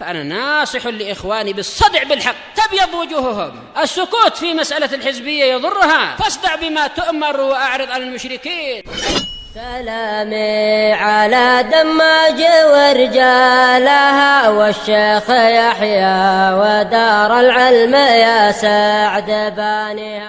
فأنا ناصح لإخواني بالصدع بالحق تبيض وجوههم. السكوت في مسألة الحزبية يضرها، فاصدع بما تؤمر وأعرض عن المشركين. سلامي على دماج ورجالها والشيخ يحيى ودار العلم يا سعد بانيها.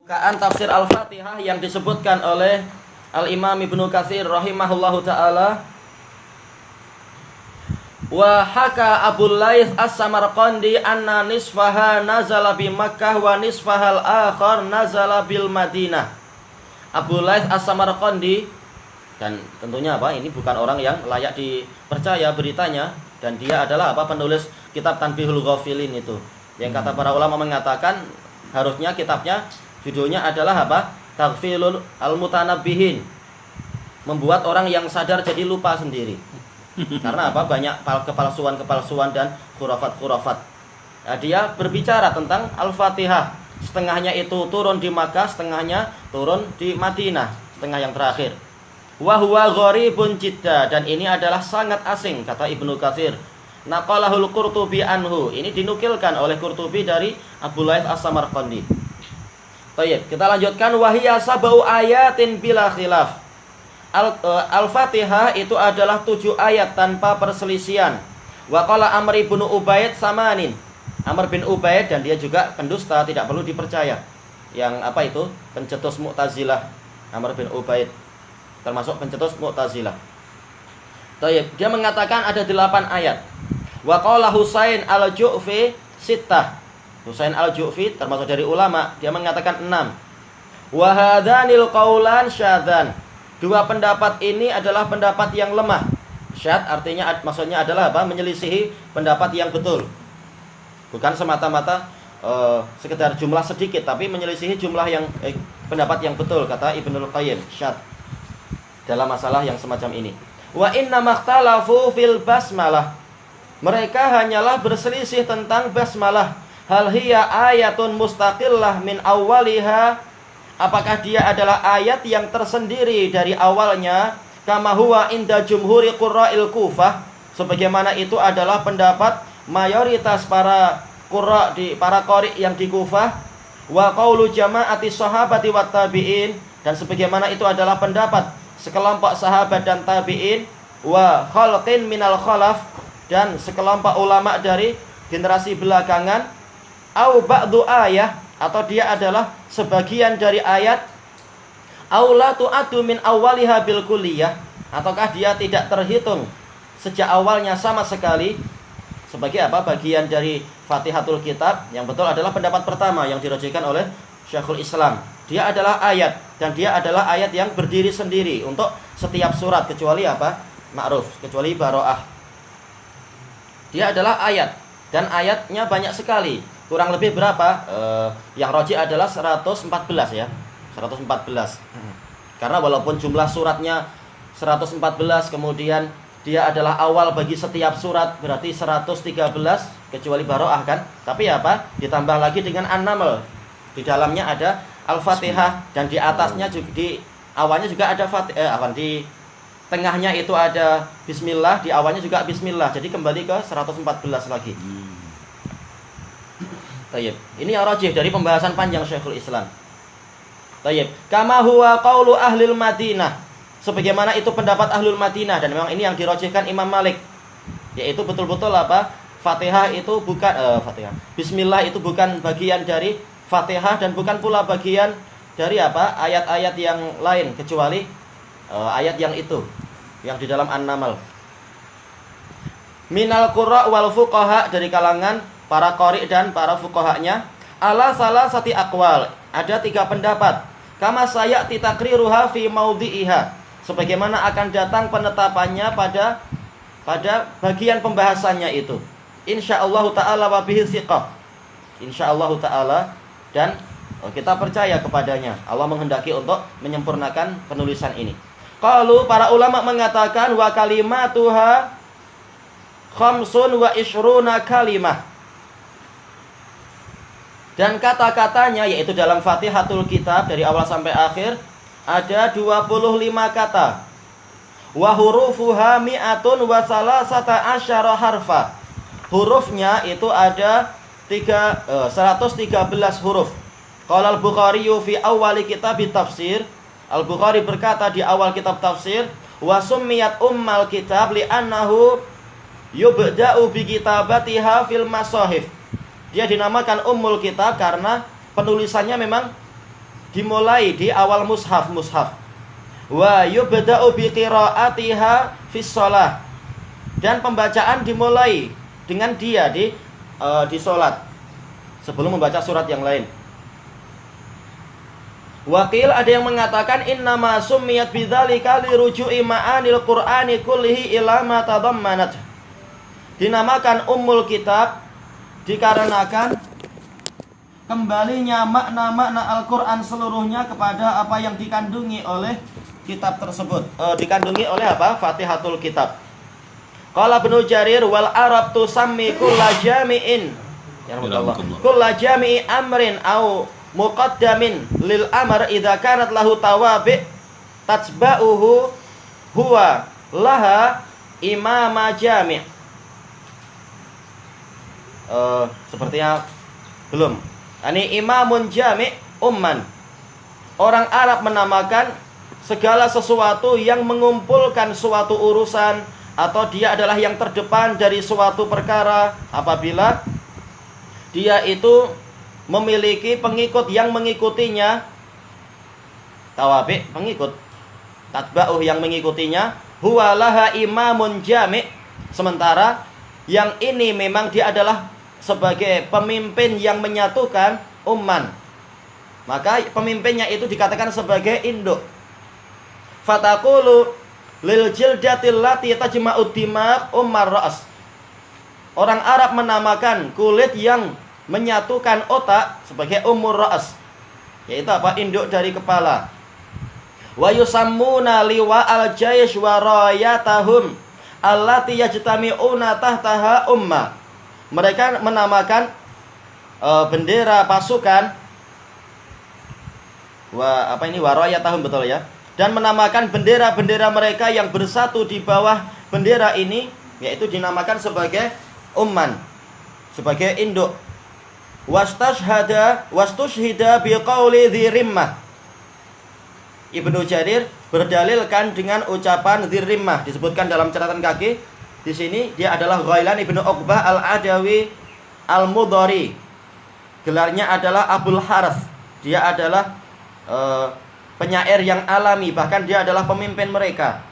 Bukaan tafsir Al-Fatihah yang disebutkan oleh Al-Imam Ibnu Katsir rahimahullahu ta'ala. Wa haka Abul Laits As-Samarqandi anna nisfaha nazala bi Makkah wa nisfahal akhar nazala bil Madinah. Abul Laits As-Samarqandi, dan tentunya ini bukan orang yang layak dipercaya beritanya, dan dia adalah penulis kitab Tanbihul Ghafilin itu. Yang kata para ulama mengatakan harusnya kitabnya judulnya adalah Taghfilul Al-Mutanabbihin. Membuat orang yang sadar jadi lupa sendiri. Karena banyak kepalsuan dan khurafat-khurafat. Nah, dia berbicara tentang Al-Fatihah. Setengahnya itu turun di Makkah, setengahnya turun di Madinah, setengah yang terakhir. Wa huwa gharibun jidda, dan ini adalah sangat asing, kata Ibnu Katsir. Naqalahul Qurtubi anhu, ini dinukilkan oleh Qurtubi dari Abu Laits As-Samarqandi. Baik, kita lanjutkan. Wahiyya sab'u ayatin bila khilaf. Al-Fatihah itu adalah 7 ayat tanpa perselisihan. Wa qala Amr bin Ubaid samanin. Amr bin Ubaid, dan dia juga pendusta, tidak perlu dipercaya. Yang itu? Pencetus Mu'tazilah. Amr bin Ubaid termasuk pencetus Mu'tazilah. Baik, dia mengatakan ada 8 ayat. Wa qala Husain al-Ju'fi sittah. Husain al-Ju'fi termasuk dari ulama, dia mengatakan 6. Wa hadanil qaulan syadzan. 2 pendapat ini adalah pendapat yang lemah. Syadz artinya maksudnya adalah menyelisihi pendapat yang betul. Bukan semata-mata sekedar jumlah sedikit, tapi menyelisihi jumlah yang pendapat yang betul, kata Ibnul Qayyim. Syadz dalam masalah yang semacam ini. Wa inna makhtalafu fil basmalah. Mereka hanyalah berselisih tentang basmalah. Hal hiya ayatun mustaqillah min awwaliha. Apakah dia adalah ayat yang tersendiri dari awalnya, kama huwa inda jumhuri qurra'il Kufah, sebagaimana itu adalah pendapat mayoritas para qari yang di Kufah, wa qaulu jama'ati sahabati wat tabi'in, dan sebagaimana itu adalah pendapat sekelompok sahabat dan tabi'in, wa khalqin minal khalaf, dan sekelompok ulama dari generasi belakangan, au ba'du ayah, atau dia adalah sebagian dari ayat, aula tu'adu min awwaliha bil kulliyah, ataukah dia tidak terhitung sejak awalnya sama sekali sebagai bagian dari Fatihatul Kitab. Yang betul adalah pendapat pertama yang dirajihkan oleh Syekhul Islam. Dia adalah ayat, dan dia adalah ayat yang berdiri sendiri untuk setiap surat, kecuali Ma'ruf, kecuali Baro'ah. Dia adalah ayat, dan ayatnya banyak sekali. Kurang lebih berapa? Yang rajih adalah 114 ya. 114. Karena walaupun jumlah suratnya 114, kemudian dia adalah awal bagi setiap surat, berarti 113 kecuali Baro'ah kan. Tapi ditambah lagi dengan An-Naml. Di dalamnya ada Al-Fatihah, dan di atasnya juga, di awalnya juga ada di tengahnya itu ada Bismillah, di awalnya juga Bismillah. Jadi kembali ke 114 lagi. Tayyib. Ini yang rajih dari pembahasan panjang Syekhul Islam. Tayyib. Kama huwa qaulu ahlil Madinah. Sebagaimana itu pendapat ahlul Madinah, dan memang ini yang dirajihkan Imam Malik. Yaitu betul-betul Fatihah itu bukan Bismillah itu bukan bagian dari Fatihah, dan bukan pula bagian dari ayat-ayat yang lain, kecuali ayat yang itu yang di dalam An-Naml. Minal qurra wal fuqaha, dari kalangan para qari dan para fuqahanya, ala salasati aqwal, ada 3 pendapat. Kama sayati takriruha fi maudhi'iha, sebagaimana akan datang penetapannya pada bagian pembahasannya itu. Insyaallah taala wa bihi thiqah. Insyaallah taala, dan kita percaya kepadanya. Allah menghendaki untuk menyempurnakan penulisan ini. Qalu, para ulama mengatakan, wa kalimatuha khamsun wa ishruna kalimah. Dan kata-katanya, yaitu dalam Fatihatul Kitab dari awal sampai akhir, ada 25 kata. Wa hurufuha mi'atun wa salasata asyara harfa. Hurufnya itu ada 113 huruf. Qala al-Bukhari fi awwali kitab tafsir. Al-Bukhari berkata di awal kitab tafsir, wa summiyat ummal kitab li'annahu yubda'u bi kitabatiha fil masahif. Dia dinamakan ummul kitab karena penulisannya memang dimulai di awal mushaf. Wa yubda'u bi qira'atiha fis shalah. Dan pembacaan dimulai dengan dia di salat sebelum membaca surat yang lain. Wakil ada yang mengatakan innama summiyat bidzalika liruju'i ma'anil Qur'ani kullihi ila ma tadammanat. Dinamakan ummul kitab dikarenakan kembalinya makna-makna Al-Qur'an seluruhnya kepada apa yang dikandungi oleh kitab tersebut. Dikandungi oleh apa? Fatihatul kitab. Qala Ibnu Jarir wal Arab tusammi kulla jami'in kulla jami'i amrin au muqaddamin lil amr idza kanat lahu tawabi' tatba'uhu huwa laha imama jami'. Sepertinya belum. Ini imamun jami' umman. Orang Arab menamakan segala sesuatu yang mengumpulkan suatu urusan atau dia adalah yang terdepan dari suatu perkara apabila dia itu memiliki pengikut yang mengikutinya. Tawabi, pengikut. Tatba'uh, yang mengikutinya. Huwa laha imamun jami'. Sementara yang ini memang dia adalah sebagai pemimpin yang menyatukan umman. Maka pemimpinnya itu dikatakan sebagai induk. Fataqulu lil jildatil lati tajma'ud dimag ummar ra's. Orang Arab menamakan kulit yang menyatukan otak sebagai ummur ra's, yaitu apa? Induk dari kepala. Wa yusammuna liwa al jaysh wa rayatahum allati yajtami'una tahtaha umma. Mereka menamakan bendera pasukan warayatahum, betul ya. Dan menamakan bendera-bendera mereka yang bersatu di bawah bendera ini, yaitu dinamakan sebagai umman, sebagai induk. Wastushhida biqauli dzirimmah. Ibnu Jarir berdalilkan dengan ucapan dzirimmah, disebutkan dalam catatan kaki. Di sini dia adalah Ghailan ibnu Uqbah al-Adawi al-Mudhari. Gelarnya adalah Abul Harith. Dia adalah penyair yang alami, bahkan dia adalah pemimpin mereka.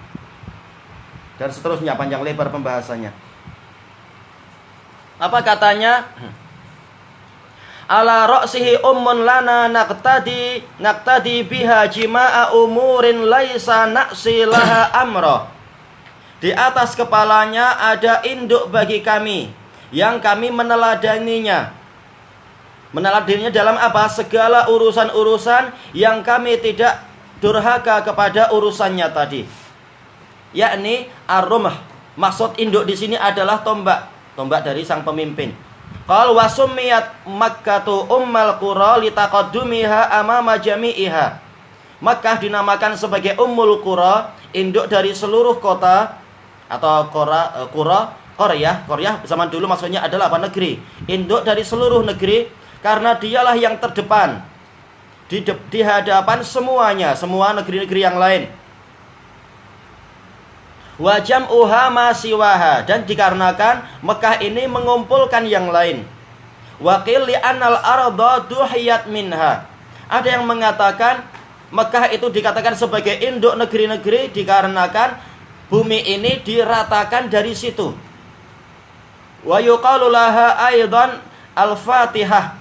Dan seterusnya, panjang lebar pembahasannya. Apa katanya? Ala ra'sihi ummun lana naqtadi biha jima'a umurin laisa naqsi laha amra. Di atas kepalanya ada induk bagi kami yang kami meneladaninya. Meneladaninya dalam apa? Segala urusan-urusan yang kami tidak durhaka kepada urusannya tadi. Yakni ar-rumah. Maksud induk di sini adalah tombak. Tombak dari sang pemimpin. Qal wa summiyat Makkatu ummal qura litaqaddumiha amama jami'iha. Makkah dinamakan sebagai ummul qura, induk dari seluruh kota atau qaryah zaman dulu maksudnya adalah apa? Negeri. Induk dari seluruh negeri karena dialah yang terdepan di hadapan semuanya, semua negeri-negeri yang lain. Wa jam'uha ma siwaha, dan dikarenakan Mekah ini mengumpulkan yang lain. Wa qil li annal arda duhiyat minha. Ada yang mengatakan Mekah itu dikatakan sebagai induk negeri-negeri dikarenakan bumi ini diratakan dari situ. Wa yuqalu laha aidan al-Fatihah.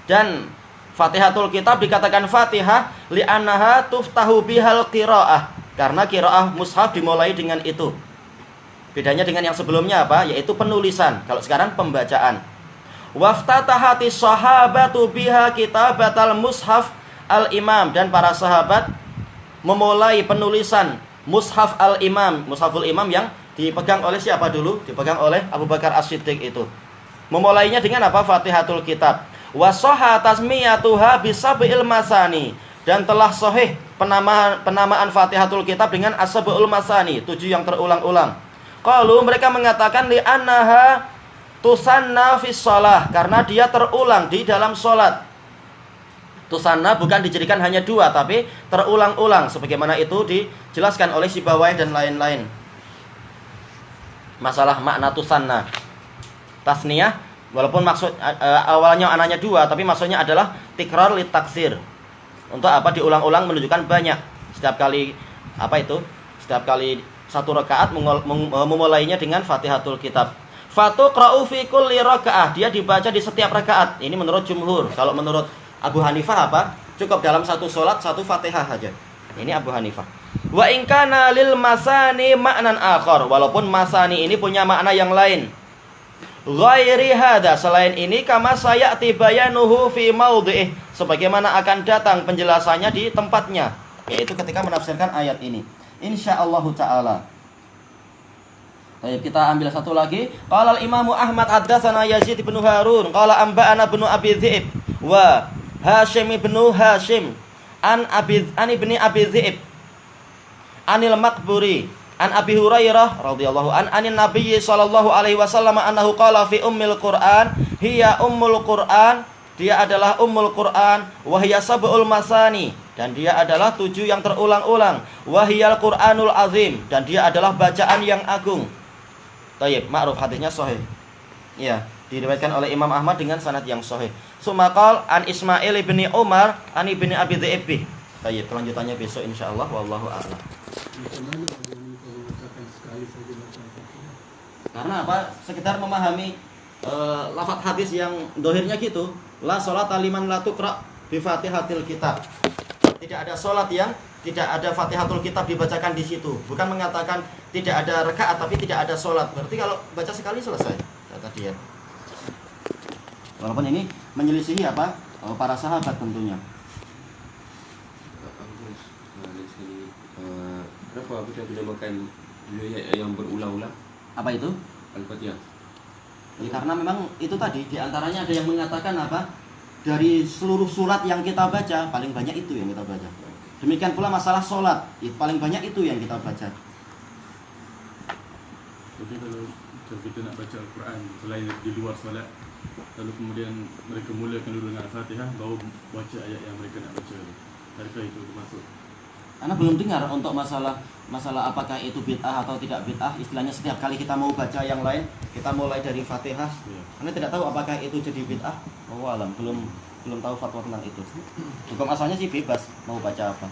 Dan Fatihatul Kitab dikatakan Fatihah li'annaha tuftahu bihal qiraah, karena qiraah mushaf dimulai dengan itu. Bedanya dengan yang sebelumnya apa? Yaitu penulisan. Kalau sekarang pembacaan. Waftatahati sahabatu biha kitabatal mushaf al-imam, dan para sahabat memulai penulisan mushaf al-imam, mushaful imam yang dipegang oleh siapa dulu? Dipegang oleh Abu Bakar As-Siddiq itu. Memulainya dengan apa? Fatihatul Kitab. Wa sahha tasmiyatuha bisab'il masani, dan telah sahih penamaan Fatihatul Kitab dengan as-sab'ul masani, 7 yang terulang-ulang. Qalu, mereka mengatakan li annaha tusanna fis shalah, karena dia terulang di dalam sholat. Tusanna bukan dijadikan hanya 2, tapi terulang-ulang sebagaimana itu dijelaskan oleh Sibawayh dan lain-lain. Masalah makna tusanna. Tasniyah walaupun maksud awalnya ananya 2, tapi maksudnya adalah tikrar li taksir. Untuk apa? Diulang-ulang menunjukkan banyak. Setiap kali setiap kali 1 rakaat memulainya dengan Fatihatul Kitab. Fatuqra'u fi kulli rakaah, dia dibaca di setiap rakaat. Ini menurut jumhur. Kalau menurut Abu Hanifah cukup dalam 1 sholat 1 Fatihah saja. Ini Abu Hanifah. Wa in kana lil masani ma'nan akhar, walaupun masani ini punya makna yang lain. Ghairi hada, selain ini, kama sayati bayanuhu fi maudhi'ih, sebagaimana akan datang penjelasannya di tempatnya, yaitu ketika menafsirkan ayat ini insyaallah taala. Baik, kita ambil satu lagi. Qala al-Imam Ahmad haddatsana Yazid bin Harun qala anba'ana bin Abi Dhi'ib wa Hashim bin Hashim an ibni Abi Dhi'ib anil Maqburi an Abi Hurairah radhiyallahu anin Nabi sallallahu alaihi wasallam annahu qala fi ummil Qur'an hiya ummul Qur'an, dia adalah ummul Qur'an, wa hiya sab'ul masani, dan dia adalah 7 yang terulang-ulang, wa hiyal Qur'anul azim, dan dia adalah bacaan yang agung. Tayyib, ma'ruf, hadisnya sahih. Ya, diriwayatkan oleh Imam Ahmad dengan sanad yang sahih. Sumaqal an Ismail bin Umar an ibni Abi Dhi'ib. Tayyib, kelanjutannya besok insyaallah, wallahu a'lam. Karena apa? Sekedar memahami lafaz hadis yang dohirnya gitu. La sholata liman la tuqra bi Fatihatil Kitab. Tidak ada sholat yang tidak ada Fatihatul Kitab dibacakan di situ. Bukan mengatakan tidak ada rakaat tapi tidak ada sholat. Berarti kalau baca sekali selesai, kata dia. Walaupun ini menyelisihi apa? Para sahabat tentunya. Kenapa kita dinamakan yang berulang-ulang? Apa itu? Al-Fatihah. Ya, karena memang itu tadi diantaranya ada yang mengatakan apa? Dari seluruh surat yang kita baca paling banyak itu yang kita baca. Demikian pula masalah sholat, paling banyak itu yang kita baca. Jadi kalau kita nak baca Al-Quran selain di luar solat, lalu kemudian mereka mulakan dulu dengan Al-Fatihah, baru baca ayat yang mereka nak baca, adakah itu termasuk? Karena belum dengar untuk masalah apakah itu bid'ah atau tidak bid'ah. Istilahnya setiap kali kita mau baca yang lain, kita mulai dari Fatihah. Karena tidak tahu apakah itu jadi bid'ah. Wallahu alam, belum tahu fatwa tentang itu. Hukum asalnya sih bebas mau baca apa.